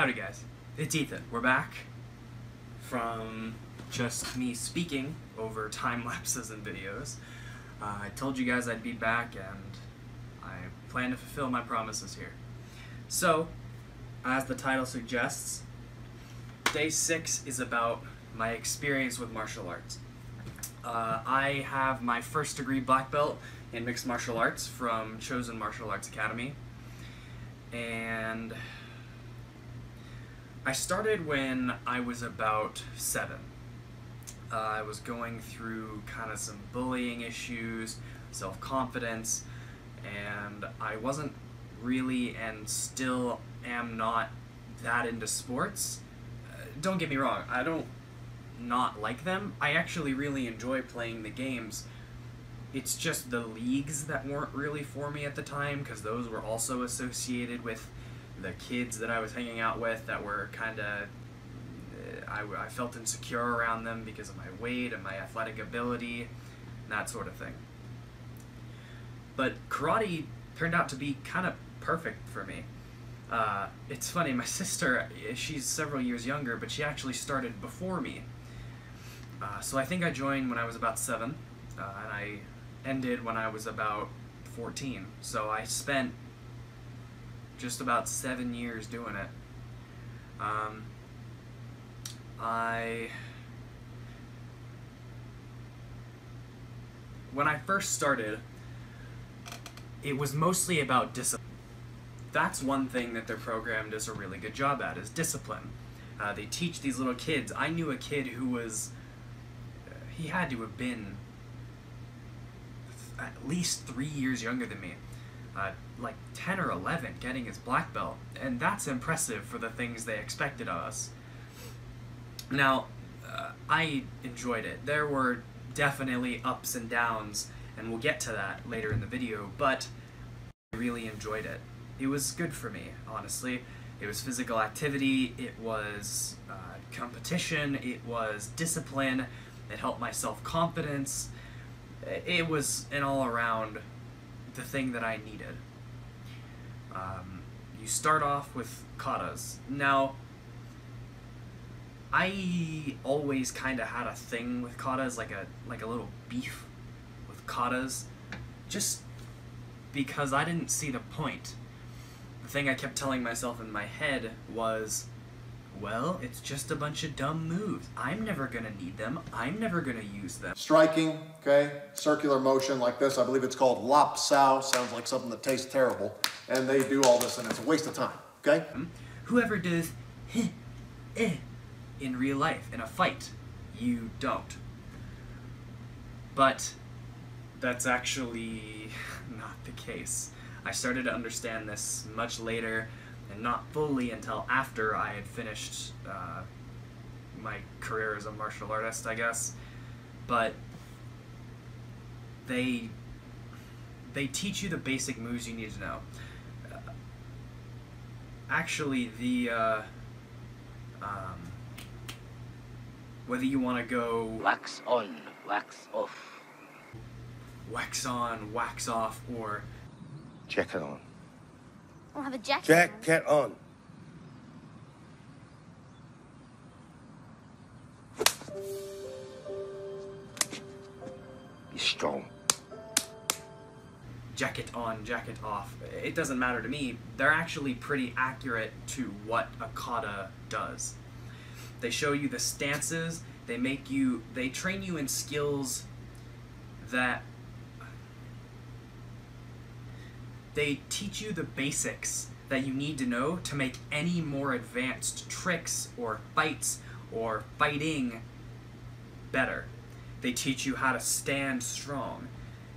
Howdy guys, it's Ethan. We're back from just me speaking over time lapses and videos. I told you guys I'd be back and I plan to fulfill my promises here. So, as the title suggests, Day 6 is about my experience with martial arts. I have my first degree black belt in mixed martial arts from Chosen Martial Arts Academy, and I started when I was about 7. I was going through kind of some bullying issues, self-confidence, and I wasn't really, and still am not, that into sports. Don't get me wrong, I don't not like them. I actually really enjoy playing the games. It's just the leagues that weren't really for me at the time, because those were also associated with the kids that I was hanging out with that were kind of, I felt insecure around them because of my weight and my athletic ability, that sort of thing. But karate turned out to be kind of perfect for me. It's funny, my sister, she's several years younger, but she actually started before me. So I think I joined when I was about 7, and I ended when I was about 14. So I spent just about 7 years doing it. When I first started, it was mostly about discipline. That's one thing that their program does a really good job at, is discipline. They teach these little kids. I knew a kid who was, he had to have been at least 3 years younger than me. Like 10 or 11, getting his black belt, and that's impressive for the things they expected of us. Now, I enjoyed it. There were definitely ups and downs, and we'll get to that later in the video, but I really enjoyed it. It was good for me, honestly. It was physical activity, it was competition, it was discipline, it helped my self-confidence. It was an all-around the thing that I needed. You start off with katas. Now, I always kind of had a thing with katas, like a little beef with katas, just because I didn't see the point. The thing I kept telling myself in my head was, well, it's just a bunch of dumb moves. I'm never gonna need them. I'm never gonna use them. Striking, okay, circular motion like this. I believe it's called lop sao. Sounds like something that tastes terrible. And they do all this, and it's a waste of time, okay? Whoever does in real life, in a fight, you don't. But that's actually not the case. I started to understand this much later, and not fully until after I had finished my career as a martial artist, I guess. But they teach you the basic moves you need to know. Actually, whether you want to go wax on, wax off, wax on, wax off, or jacket on. I'll have a jacket. Jacket on. Be strong. jacket on, jacket off, it doesn't matter to me. They're actually pretty accurate to what a kata does. They show you the stances, they train you in skills that they teach you the basics that you need to know to make any more advanced tricks or fights or fighting better. They teach you how to stand strong.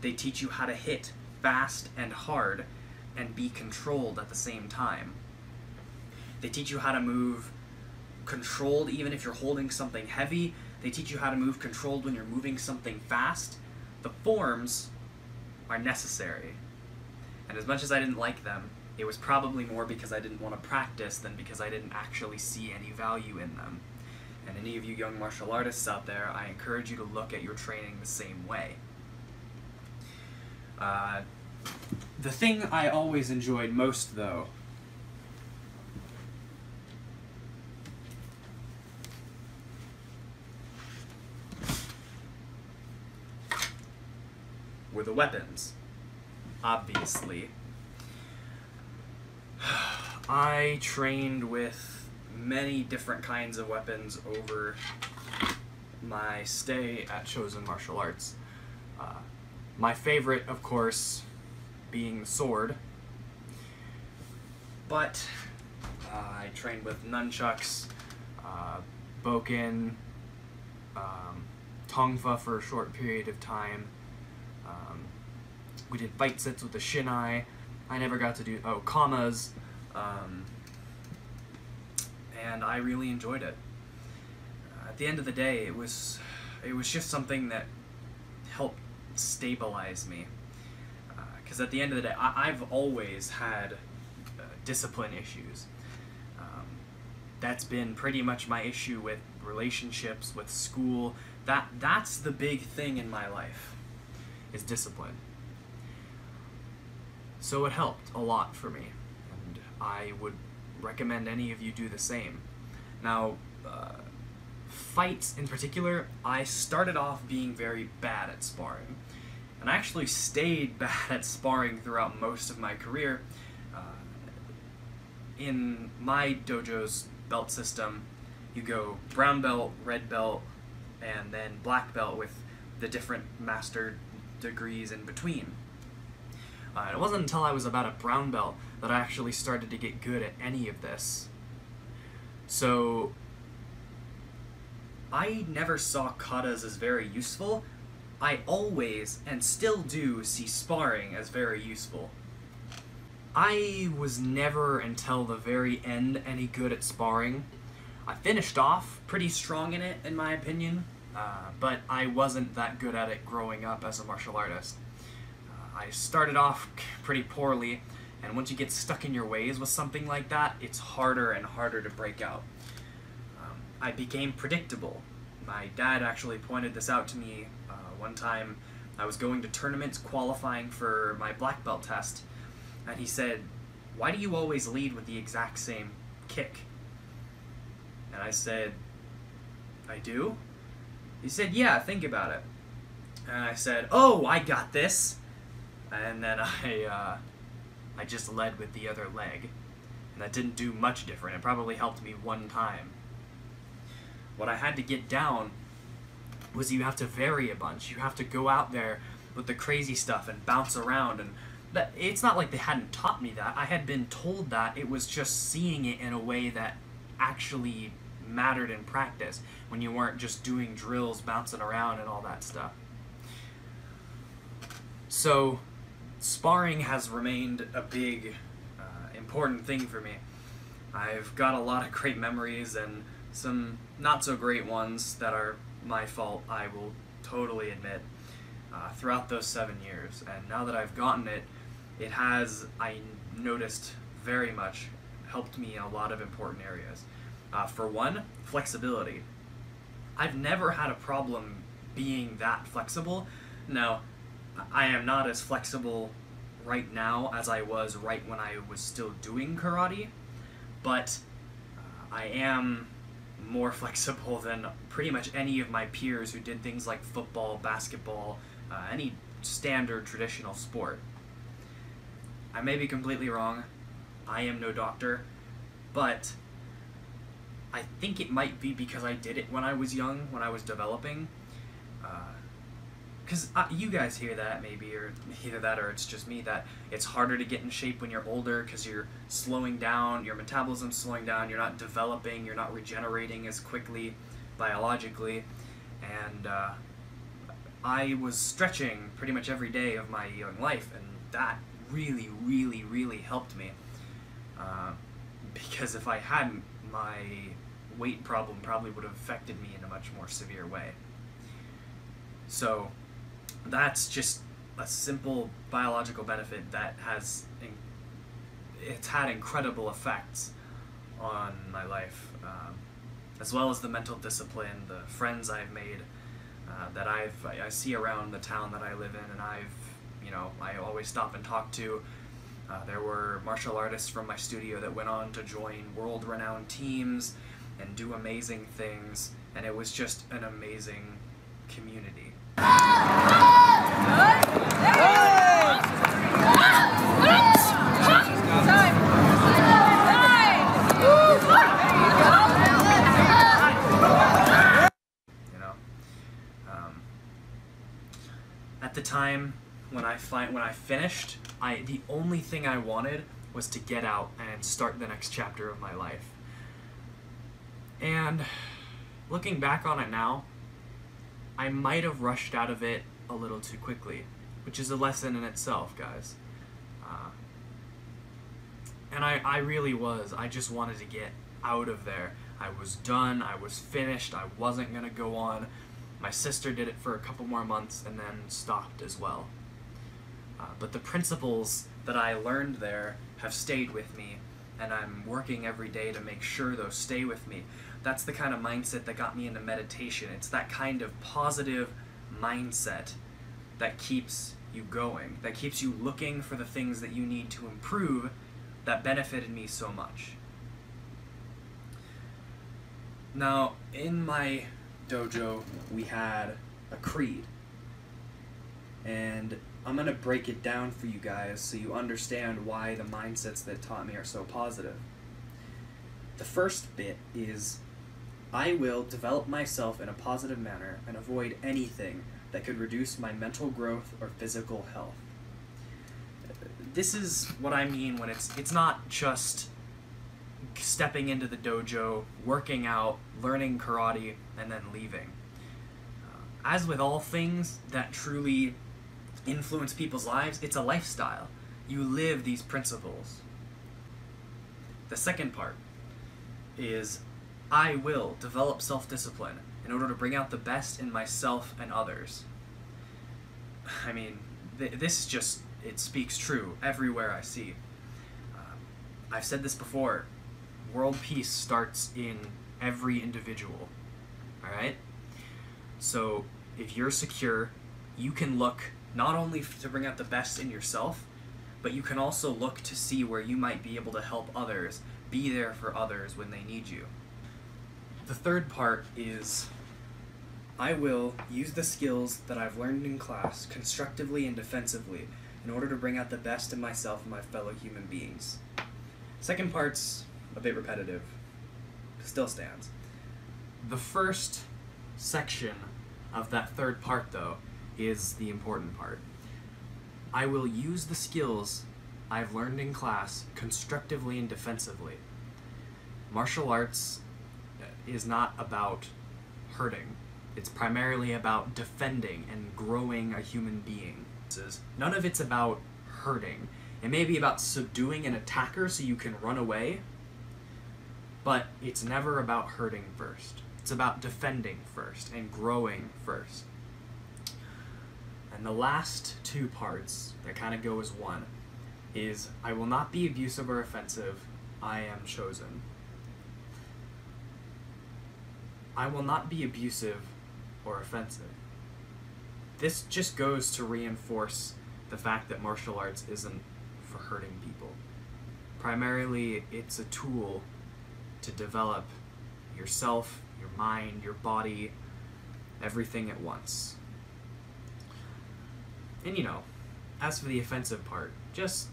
They teach you how to hit fast and hard and be controlled at the same time. They teach you how to move controlled even if you're holding something heavy. They teach you how to move controlled when you're moving something fast. The forms are necessary. And as much as I didn't like them, it was probably more because I didn't want to practice than because I didn't actually see any value in them. And any of you young martial artists out there, I encourage you to look at your training the same way. The thing I always enjoyed most, though, were the weapons, obviously. I trained with many different kinds of weapons over my stay at Chosen Martial Arts. My favorite, of course, being the sword, but I trained with nunchucks, bokken, tongfa for a short period of time. We did fight sets with the shinai. I never got to do kamas, and I really enjoyed it. At the end of the day, it was just something that helped stabilize me. Because at the end of the day, I've always had discipline issues. That's been pretty much my issue with relationships, with school. That's the big thing in my life, is discipline. So it helped a lot for me, and I would recommend any of you do the same. Now, fights in particular, I started off being very bad at sparring, and I actually stayed bad at sparring throughout most of my career. In my dojo's belt system, you go brown belt, red belt, and then black belt with the different master degrees in between. It wasn't until I was about a brown belt that I actually started to get good at any of this. So I never saw katas as very useful. I always, and still do, see sparring as very useful. I was never, until the very end, any good at sparring. I finished off pretty strong in it, in my opinion, but I wasn't that good at it growing up as a martial artist. I started off pretty poorly, and once you get stuck in your ways with something like that, it's harder and harder to break out. I became predictable. My dad actually pointed this out to me one time. I was going to tournaments qualifying for my black belt test, and he said, "Why do you always lead with the exact same kick?" And I said, "I do?" He said, "Yeah, think about it." And I said, "Oh, I got this." And then I just led with the other leg, and that didn't do much different. It probably helped me one time. What I had to get down was you have to vary a bunch. You have to go out there with the crazy stuff and bounce around, and that, it's not like they hadn't taught me that. I had been told that. It was just seeing it in a way that actually mattered in practice, when you weren't just doing drills, bouncing around and all that stuff. So sparring has remained a big, important thing for me. I've got a lot of great memories and some not so great ones that are my fault, I will totally admit, throughout those 7 years. And now that I've gotten it, it has, I noticed, very much helped me in a lot of important areas. For one, flexibility. I've never had a problem being that flexible. Now, I am not as flexible right now as I was right when I was still doing karate, but I am more flexible than pretty much any of my peers who did things like football, basketball, any standard traditional sport. I may be completely wrong. I am no doctor, but I think it might be because I did it when I was young, when I was developing. Because you guys hear that maybe, or either that or it's just me, that it's harder to get in shape when you're older because you're slowing down, your metabolism's slowing down, you're not developing, you're not regenerating as quickly biologically. And I was stretching pretty much every day of my young life, and that really, really, really helped me. Because if I hadn't, my weight problem probably would have affected me in a much more severe way. So that's just a simple biological benefit that has, it's had incredible effects on my life, as well as the mental discipline, the friends I've made, that I see around the town that I live in, and I always stop and talk to. There were martial artists from my studio that went on to join world-renowned teams and do amazing things, and it was just an amazing community. Good. You know, at the time when I finished, the only thing I wanted was to get out and start the next chapter of my life. And looking back on it now, I might have rushed out of it a little too quickly, which is a lesson in itself, guys. And I really was. I just wanted to get out of there. I was done. I was finished. I wasn't going to go on. My sister did it for a couple more months and then stopped as well. But the principles that I learned there have stayed with me, and I'm working every day to make sure those stay with me. That's the kind of mindset that got me into meditation. It's that kind of positive mindset that keeps you going, that keeps you looking for the things that you need to improve, that benefited me so much. Now, in my dojo, we had a creed, and I'm going to break it down for you guys so you understand why the mindsets that taught me are so positive. The first bit is, I will develop myself in a positive manner and avoid anything that could reduce my mental growth or physical health. This is what I mean when it's not just stepping into the dojo, working out, learning karate, and then leaving. As with all things that truly influence people's lives, it's a lifestyle. You live these principles. The second part is, I will develop self-discipline in order to bring out the best in myself and others. I mean, this just, it speaks true everywhere I see. I've said this before, world peace starts in every individual, alright? So if you're secure, you can look not only to bring out the best in yourself, but you can also look to see where you might be able to help others, be there for others when they need you. The third part is, I will use the skills that I've learned in class constructively and defensively in order to bring out the best in myself and my fellow human beings. Second part's a bit repetitive, still stands. The first section of that third part, though, is the important part. I will use the skills I've learned in class constructively and defensively. Martial arts is not about hurting. It's primarily about defending and growing a human being. None of it's about hurting. It may be about subduing an attacker so you can run away, but it's never about hurting first. It's about defending first and growing first. And the last two parts that kind of go as one is, I will not be abusive or offensive. I am chosen. I will not be abusive or offensive. This just goes to reinforce the fact that martial arts isn't for hurting people. Primarily, it's a tool to develop yourself, your mind, your body, everything at once. And you know, as for the offensive part, just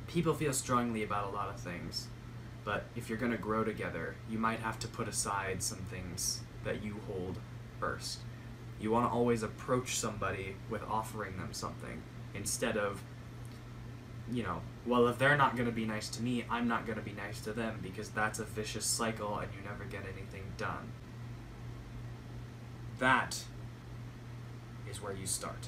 people feel strongly about a lot of things, but if you're going to grow together, you might have to put aside some things that you hold first. You want to always approach somebody with offering them something instead of, you know, well, if they're not going to be nice to me, I'm not going to be nice to them, because that's a vicious cycle and you never get anything done. That is where you start.